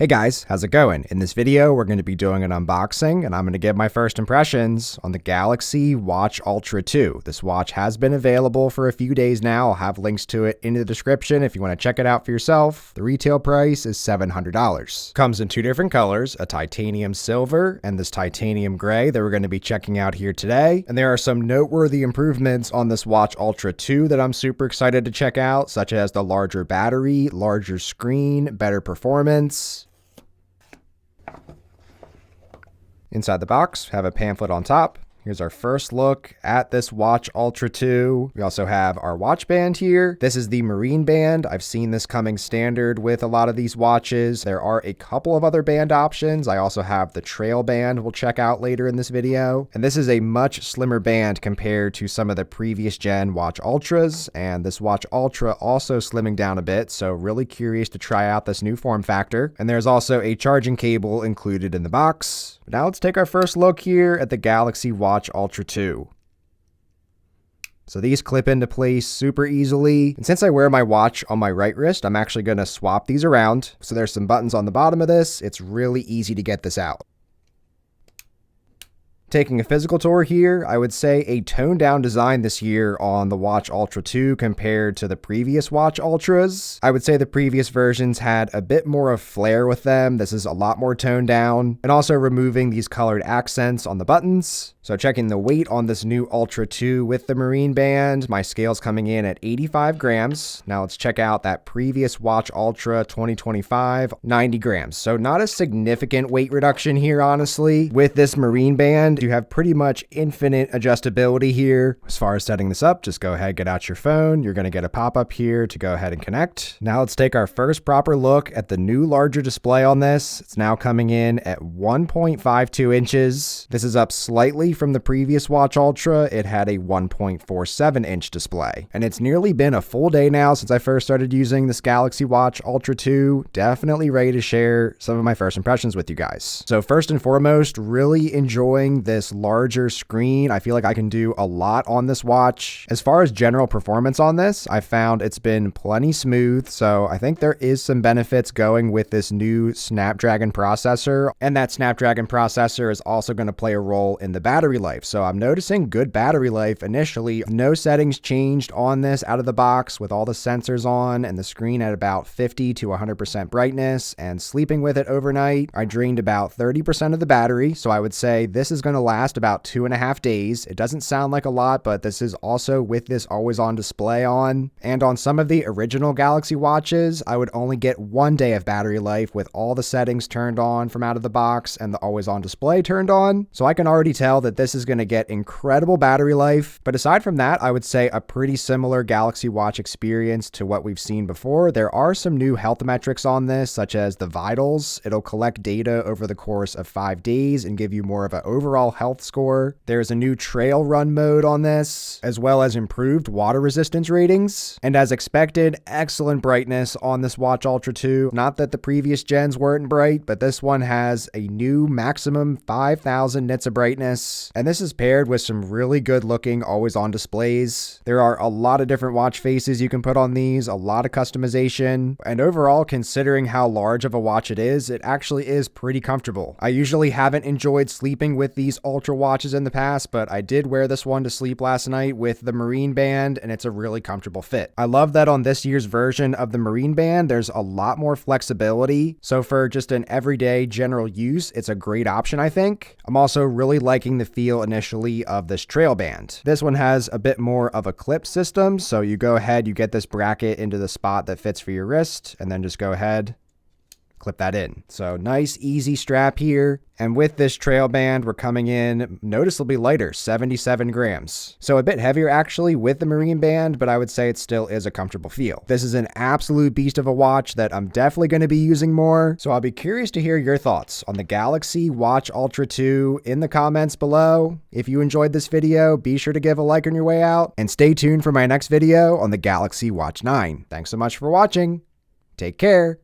Hey guys, how's it going? In this video, we're going to be doing an unboxing, and I'm going to give my first impressions on the Galaxy Watch Ultra 2. This watch has been available for a few days now. I'll have links to it in the description if you want to check it out for yourself. The retail price is $700. Comes in two different colors, a titanium silver and this titanium gray that we're going to be checking out here today. And there are some noteworthy improvements on this Watch Ultra 2 that I'm super excited to check out, such as the larger battery, larger screen, better performance. Inside the box, have a pamphlet on top. Here's our first look at this Watch Ultra 2. We also have our watch band here. This is the Marine band. I've seen this coming standard with a lot of these watches. There are a couple of other band options. I also have the trail band we'll check out later in this video. And this is a much slimmer band compared to some of the previous gen Watch Ultras. And this Watch Ultra also slimming down a bit, so really curious to try out this new form factor. And there's also a charging cable included in the box. But now let's take our first look here at the Galaxy Watch Ultra 2. So these clip into place super easily. And since I wear my watch on my right wrist, I'm actually going to swap these around. So there's some buttons on the bottom of this. It's really easy to get this out. Taking a physical tour here, I would say a toned down design this year on the Watch Ultra 2 compared to the previous Watch Ultras. I would say the previous versions had a bit more of flair with them. This is a lot more toned down, and also removing these colored accents on the buttons. So checking the weight on this new Ultra 2 with the Marine band, my scale's coming in at 85 grams. Now let's check out that previous Watch Ultra 2025, 90 grams. So not a significant weight reduction here, honestly. With this Marine band, you have pretty much infinite adjustability here. As far as setting this up, just go ahead, get out your phone. You're going to get a pop-up here to go ahead and connect. Now let's take our first proper look at the new larger display on this. It's now coming in at 1.52 inches. This is up slightly from the previous Watch Ultra. It had a 1.47 inch display. And it's nearly been a full day now since I first started using this Galaxy Watch Ultra 2. Definitely ready to share some of my first impressions with you guys. So first and foremost, really enjoying this larger screen. I feel like I can do a lot on this watch. As far as general performance on this, I found it's been plenty smooth, so I think there is some benefits going with this new Snapdragon processor, and that Snapdragon processor is also going to play a role in the battery life. So I'm noticing good battery life initially. No settings changed on this out of the box with all the sensors on and the screen at about 50 to 100% brightness, and sleeping with it overnight, I drained about 30% of the battery, so I would say this is going to last about 2.5 days. It doesn't sound like a lot, but this is also with this always on display on. And on some of the original Galaxy watches, I would only get 1 day of battery life with all the settings turned on from out of the box and the always on display turned on. So I can already tell that this is going to get incredible battery life. But aside from that, I would say a pretty similar Galaxy Watch experience to what we've seen before. There are some new health metrics on this, such as the vitals. It'll collect data over the course of 5 days and give you more of an overall health score. There's a new trail run mode on this, as well as improved water resistance ratings. And as expected, excellent brightness on this Watch Ultra 2. Not that the previous gens weren't bright, but this one has a new maximum 5,000 nits of brightness. And this is paired with some really good looking always on displays. There are a lot of different watch faces you can put on these, a lot of customization. And overall, considering how large of a watch it actually is pretty comfortable. I usually haven't enjoyed sleeping with these Ultra watches in the past, but I did wear this one to sleep last night with the Marine band, and it's a really comfortable fit. I love that on this year's version of the Marine band, there's a lot more flexibility. So for just an everyday general use, it's a great option, I think. I'm also really liking the feel initially of this trail band. This one has a bit more of a clip system, so you go ahead, you get this bracket into the spot that fits for your wrist, and then just go ahead, clip that in. So nice, easy strap here. And with this trail band, we're coming in noticeably lighter, 77 grams. So a bit heavier actually with the Marine band, but I would say it still is a comfortable feel. This is an absolute beast of a watch that I'm definitely going to be using more. So I'll be curious to hear your thoughts on the Galaxy Watch Ultra 2 in the comments below. If you enjoyed this video, be sure to give a like on your way out, and stay tuned for my next video on the Galaxy Watch 9. Thanks so much for watching. Take care.